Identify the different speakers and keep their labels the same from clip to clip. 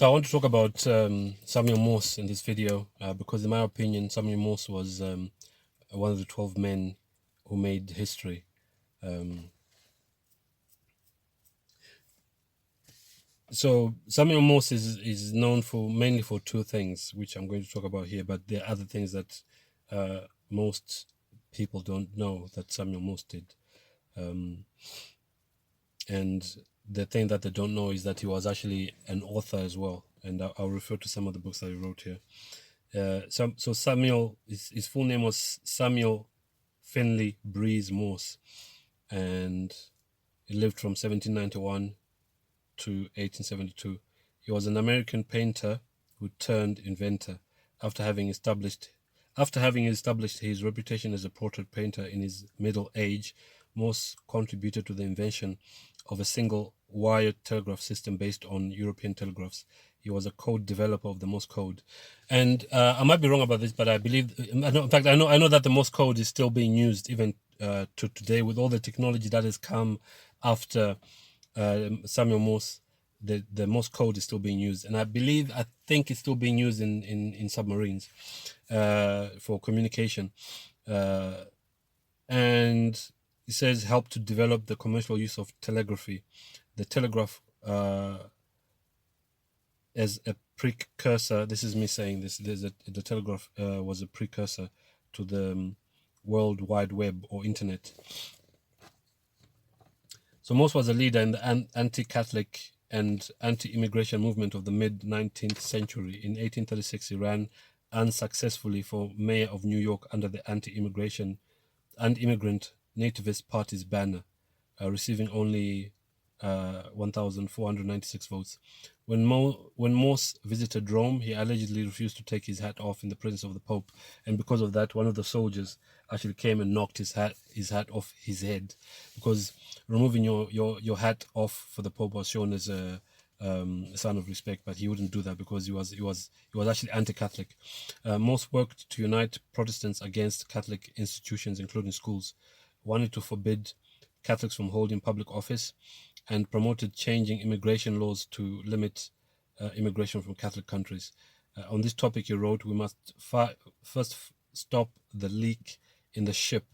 Speaker 1: So I want to talk about Samuel Morse in this video because, in my opinion, Samuel Morse was one of the 12 men who made history. So Samuel Morse is known for mainly for two things, which I'm going to talk about here. But there are other things that most people don't know that Samuel Morse did. And the thing that they don't know is that he was actually an author as well. And I'll refer to some of the books that he wrote here. So Samuel, his full name was Samuel Finley Breeze Morse, and he lived from 1791 to 1872. He was an American painter who turned inventor after having established his reputation as a portrait painter in his middle age. Morse contributed to the invention of a single wire telegraph system based on European telegraphs. He was a code developer of the Morse code, and I might be wrong about this, but I believe, in fact, I know that the Morse code is still being used even to today with all the technology that has come after Samuel Morse. The Morse code is still being used, and I think it's still being used in submarines for communication. And it says helped to develop the commercial use of telegraphy. The telegraph as a precursor. This is me saying this. The telegraph was a precursor to the World Wide Web or Internet. So Morse was a leader in the anti-Catholic and anti-immigration movement of the mid-19th century. In 1836, he ran unsuccessfully for mayor of New York under the anti-immigration and immigrant nativist party's banner, receiving only 1,496 votes. When Morse visited Rome, he allegedly refused to take his hat off in the presence of the Pope, and because of that, one of the soldiers actually came and knocked his hat off his head, because removing your hat off for the Pope was shown as a sign of respect, but he wouldn't do that because he was actually anti-Catholic. Morse worked to unite Protestants against Catholic institutions, including schools, wanted to forbid Catholics from holding public office, and promoted changing immigration laws to limit immigration from Catholic countries. On this topic, he wrote, "We must first stop the leak in the ship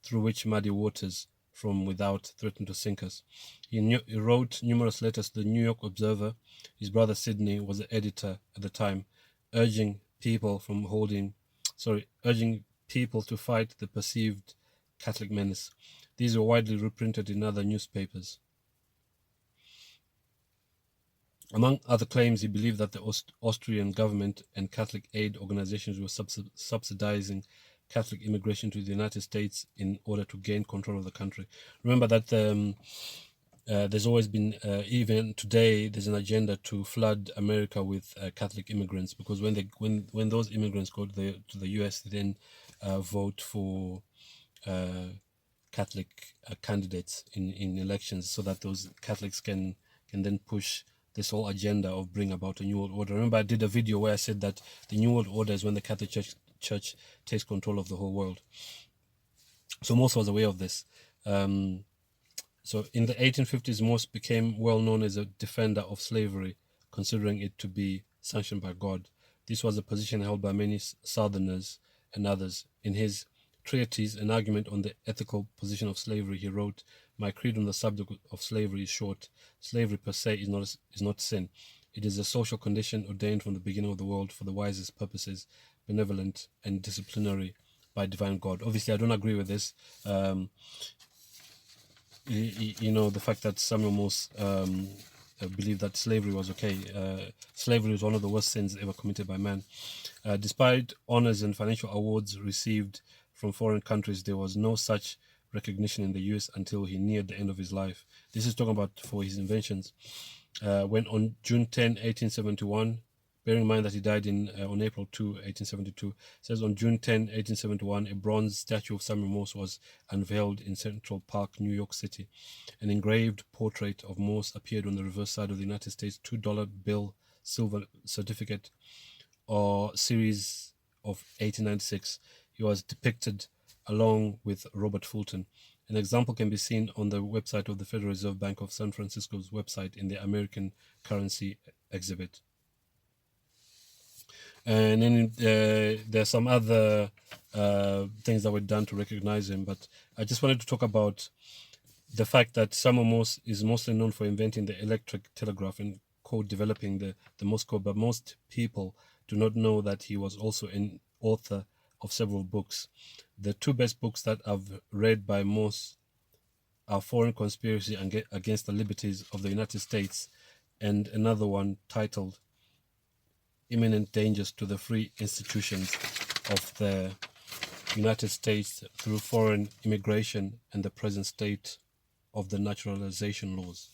Speaker 1: through which muddy waters from without threaten to sink us." He wrote numerous letters to the New York Observer. His brother Sidney was the editor at the time, urging people to fight the perceived Catholic menace. These were widely reprinted in other newspapers. Among other claims, he believed that the Austrian government and Catholic aid organizations were subsidizing Catholic immigration to the United States in order to gain control of the country. Remember that there's always been, even today, there's an agenda to flood America with Catholic immigrants, because when those immigrants go to the US, they then vote for Catholic candidates in elections, so that those Catholics can then push this whole agenda of bring about a new world order. Remember, I did a video where I said that the new world order is when the Catholic Church takes control of the whole world. So Morse was aware of this. So in the 1850s, Morse became well known as a defender of slavery, considering it to be sanctioned by God. This was a position held by many Southerners and others. In his treatise, An Argument on the Ethical Position of Slavery, he wrote, "My creed on the subject of slavery is short. Slavery per se is not sin. It is a social condition ordained from the beginning of the world for the wisest purposes, benevolent and disciplinary by divine God." Obviously, I don't agree with this. The fact that Samuel Morse believed that slavery was okay. Slavery was one of the worst sins ever committed by man. Despite honors and financial awards received from foreign countries, there was no such recognition in the US until he neared the end of his life. This is talking about for his inventions. When on June 10, 1871, bearing in mind that he died on April 2, 1872, says on June 10, 1871, a bronze statue of Samuel Morse was unveiled in Central Park, New York City. An engraved portrait of Morse appeared on the reverse side of the United States $2 bill silver certificate or series of 1896. He was depicted along with Robert Fulton. An example can be seen on the website of the Federal Reserve Bank of San Francisco's website in the American currency exhibit. And then there's some other things that were done to recognize him. But I just wanted to talk about the fact that Samuel Morse is mostly known for inventing the electric telegraph and co-developing the Morse code, but most people do not know that he was also an author of several books. The two best books that I've read by Morse are Foreign Conspiracy Against the Liberties of the United States and another one titled Imminent Dangers to the Free Institutions of the United States Through Foreign Immigration and the Present State of the Naturalization Laws.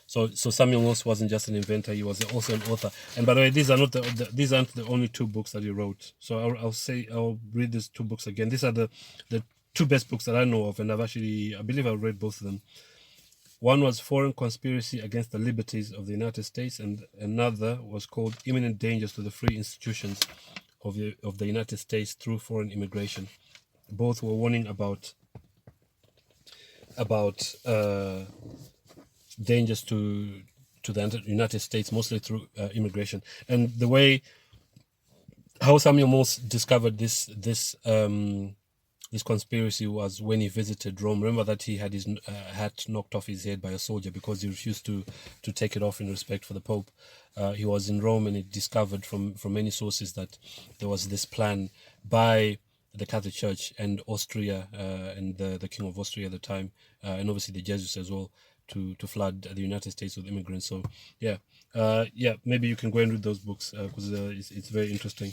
Speaker 1: So Samuel Morse wasn't just an inventor; he was also an author. And by the way, these aren't the only two books that he wrote. So I'll read these two books again. These are the two best books that I know of, and I believe I've read both of them. One was Foreign Conspiracy Against the Liberties of the United States, and another was called Imminent Dangers to the Free Institutions of the United States Through Foreign Immigration. Both were warning about dangers to the United States, mostly through immigration. And the way how Samuel Morse discovered this conspiracy was when he visited Rome. Remember that he had his hat knocked off his head by a soldier because he refused to take it off in respect for the Pope. He was in Rome and he discovered from many sources that there was this plan by the Catholic Church and Austria and the King of Austria at the time, and obviously the Jesuits as well, to flood the United States with immigrants. So maybe you can go and read those books because it's very interesting.